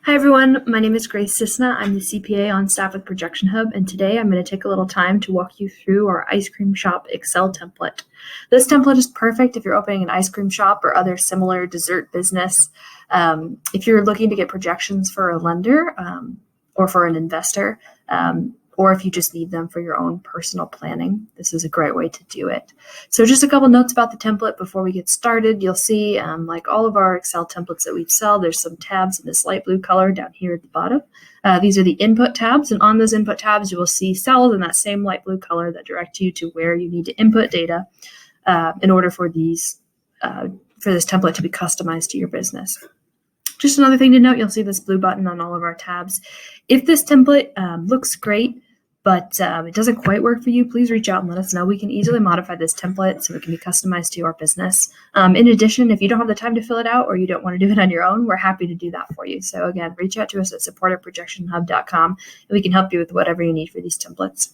Hi everyone, my name is Grace Cisna. I'm the CPA on staff with ProjectionHub, and today I'm going to take a little time to walk you through our ice cream shop Excel template. This template is perfect if you're opening an ice cream shop or other similar dessert business. If you're looking to get projections for a lender or for an investor, or if you just need them for your own personal planning, this is a great way to do it. So just a couple notes about the template before we get started. You'll see, like all of our Excel templates that we sell, there's some tabs in this light blue color down here at the bottom. These are the input tabs, and on those input tabs, you will see cells in that same light blue color that direct you to where you need to input data in order for this template to be customized to your business. Just another thing to note, you'll see this blue button on all of our tabs. If this template looks great, but it doesn't quite work for you, please reach out and let us know. We can easily modify this template so it can be customized to your business. In addition, if you don't have the time to fill it out or you don't want to do it on your own, we're happy to do that for you. So again, reach out to us at support@projectionhub.com and we can help you with whatever you need for these templates.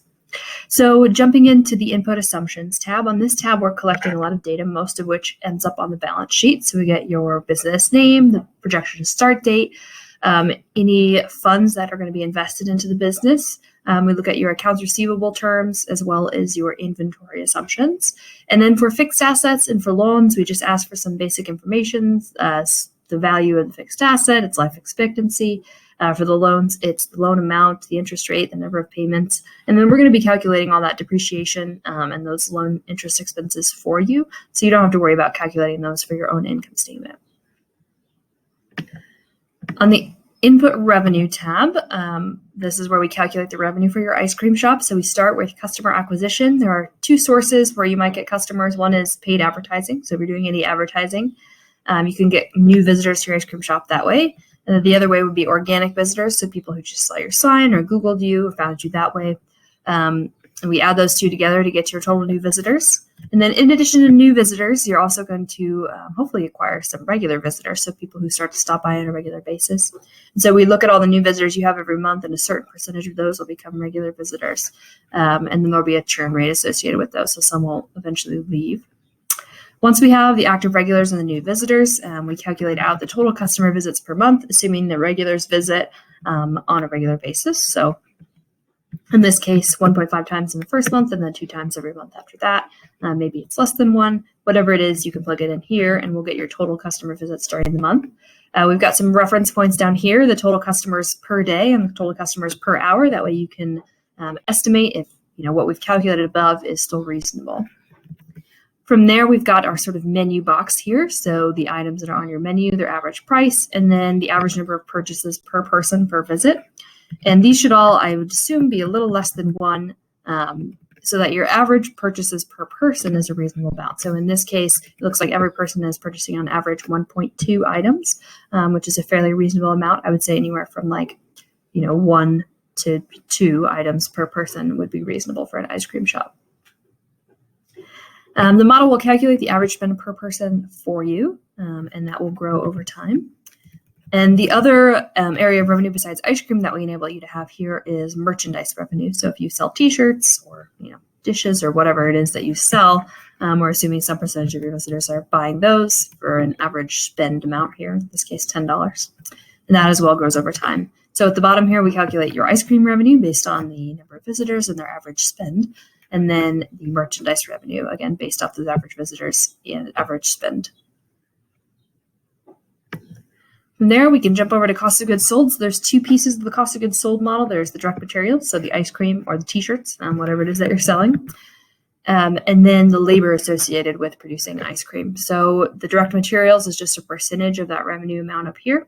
So jumping into the input assumptions tab, on this tab, we're collecting a lot of data, most of which ends up on the balance sheet. So we get your business name, the projection start date, any funds that are going to be invested into the business. We look at your accounts receivable terms as well as your inventory assumptions. And then for fixed assets and for loans, we just ask for some basic information, the value of the fixed asset, its life expectancy. For the loans, it's the loan amount, the interest rate, the number of payments. And then we're going to be calculating all that depreciation and those loan interest expenses for you. So you don't have to worry about calculating those for your own income statement. On the Input Revenue tab, this is where we calculate the revenue for your ice cream shop. So we start with customer acquisition. There are two sources where you might get customers. One is paid advertising. So if you're doing any advertising, you can get new visitors to your ice cream shop that way. And the other way would be organic visitors. So people who just saw your sign or Googled you or found you that way. And we add those two together to get your total new visitors. And then in addition to new visitors, you're also going to hopefully acquire some regular visitors, so people who start to stop by on a regular basis. And so we look at all the new visitors you have every month, and a certain percentage of those will become regular visitors. And then there'll be a churn rate associated with those, so some will eventually leave. Once we have the active regulars and the new visitors, we calculate out the total customer visits per month, assuming the regulars visit on a regular basis. So in this case, 1.5 times in the first month and then 2 times every month after that. Maybe it's less than 1. Whatever it is, you can plug it in here and we'll get your total customer visits during the month. We've got some reference points down here, the total customers per day and the total customers per hour. That way you can estimate if what we've calculated above is still reasonable. From there, we've got our sort of menu box here. So the items that are on your menu, their average price, and then the average number of purchases per person per visit. And these should all, I would assume, be a little less than 1, so that your average purchases per person is a reasonable amount. So in this case, it looks like every person is purchasing on average 1.2 items, which is a fairly reasonable amount. I would say anywhere from 1 to 2 items per person would be reasonable for an ice cream shop. The model will calculate the average spend per person for you, and that will grow over time. And the other area of revenue besides ice cream that we enable you to have here is merchandise revenue. So if you sell T-shirts or dishes or whatever it is that you sell, we're assuming some percentage of your visitors are buying those for an average spend amount here, in this case $10. And that as well grows over time. So at the bottom here, we calculate your ice cream revenue based on the number of visitors and their average spend. And then the merchandise revenue, again, based off those average visitors and average spend. From there, we can jump over to cost of goods sold. So there's 2 pieces of the cost of goods sold model. There's the direct materials, so the ice cream or the T-shirts, whatever it is that you're selling. And then the labor associated with producing ice cream. So the direct materials is just a percentage of that revenue amount up here.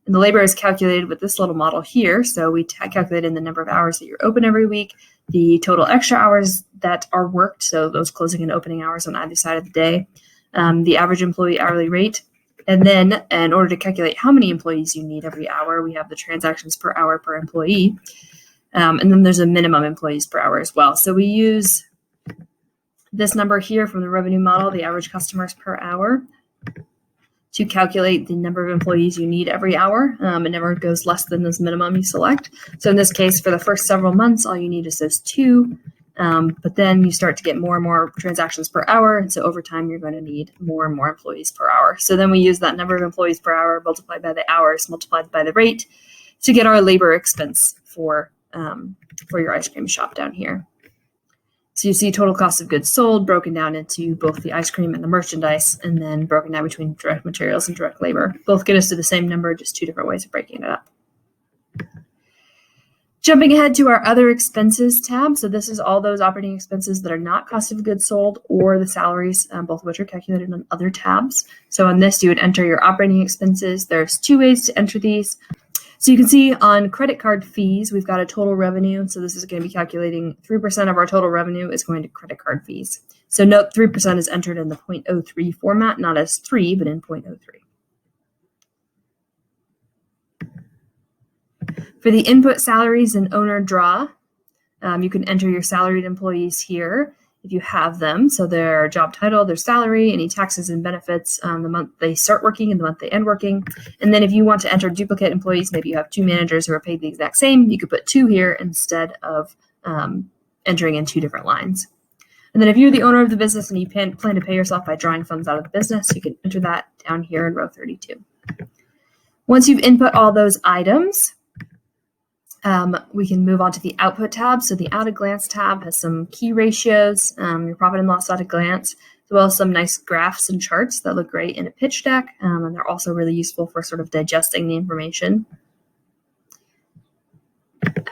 And the labor is calculated with this little model here. So we calculate in the number of hours that you're open every week, the total extra hours that are worked, so those closing and opening hours on either side of the day, the average employee hourly rate. And then in order to calculate how many employees you need every hour, we have the transactions per hour per employee. And then there's a minimum employees per hour as well. So we use this number here from the revenue model, the average customers per hour, to calculate the number of employees you need every hour. It never goes less than this minimum you select. So in this case, for the first several months, all you need is those 2 But then you start to get more and more transactions per hour. And so over time, you're going to need more and more employees per hour. So then we use that number of employees per hour multiplied by the hours multiplied by the rate to get our labor expense for your ice cream shop down here. So you see total cost of goods sold broken down into both the ice cream and the merchandise, and then broken down between direct materials and direct labor. Both get us to the same number, just two different ways of breaking it up. Jumping ahead to our other expenses tab. So this is all those operating expenses that are not cost of goods sold or the salaries, both of which are calculated on other tabs. So on this, you would enter your operating expenses. There's two ways to enter these. So you can see on credit card fees, we've got a total revenue. So this is going to be calculating 3% of our total revenue is going to credit card fees. So note 3% is entered in the 0.03 format, not as 3, but in 0.03. For the input salaries and owner draw, you can enter your salaried employees here if you have them. So their job title, their salary, any taxes and benefits, the month they start working and the month they end working. And then if you want to enter duplicate employees, maybe you have two managers who are paid the exact same, you could put 2 here instead of entering in 2 different lines. And then if you're the owner of the business and you plan to pay yourself by drawing funds out of the business, you can enter that down here in row 32. Once you've input all those items, we can move on to the output tab. So the at a glance tab has some key ratios, your profit and loss at a glance, as well as some nice graphs and charts that look great in a pitch deck. And they're also really useful for sort of digesting the information.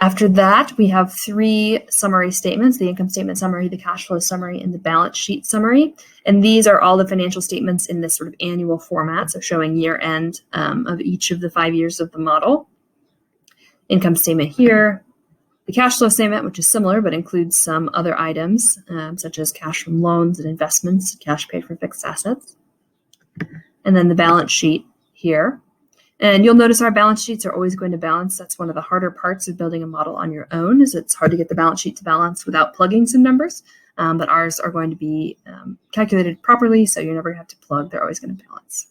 After that, we have 3 summary statements: the income statement summary, the cash flow summary, and the balance sheet summary. And these are all the financial statements in this sort of annual format, so showing year end of each of the 5 years of the model. Income statement here, the cash flow statement, which is similar but includes some other items such as cash from loans and investments, cash paid for fixed assets, and then the balance sheet here. And you'll notice our balance sheets are always going to balance. That's one of the harder parts of building a model on your own, is it's hard to get the balance sheet to balance without plugging some numbers, but ours are going to be calculated properly, so you never have to plug. They're always going to balance.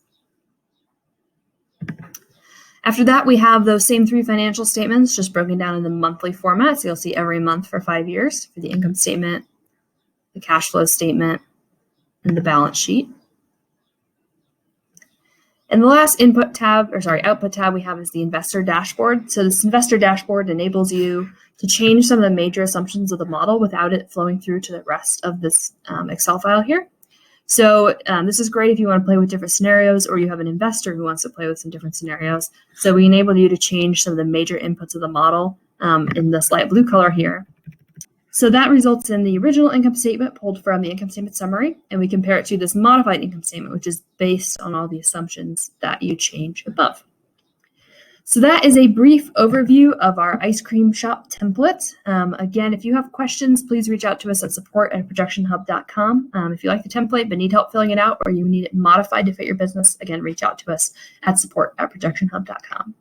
After that, we have those same 3 financial statements, just broken down in the monthly format. So you'll see every month for 5 years for the income statement, the cash flow statement, and the balance sheet. And the last output tab we have is the investor dashboard. So this investor dashboard enables you to change some of the major assumptions of the model without it flowing through to the rest of this Excel file here. So this is great if you want to play with different scenarios, or you have an investor who wants to play with some different scenarios. So we enable you to change some of the major inputs of the model in this light blue color here. So that results in the original income statement pulled from the income statement summary, and we compare it to this modified income statement, which is based on all the assumptions that you change above. So that is a brief overview of our ice cream shop template. Again, if you have questions, please reach out to us at support@ProjectionHub.com. If you like the template but need help filling it out, or you need it modified to fit your business, again, reach out to us at support@ProjectionHub.com.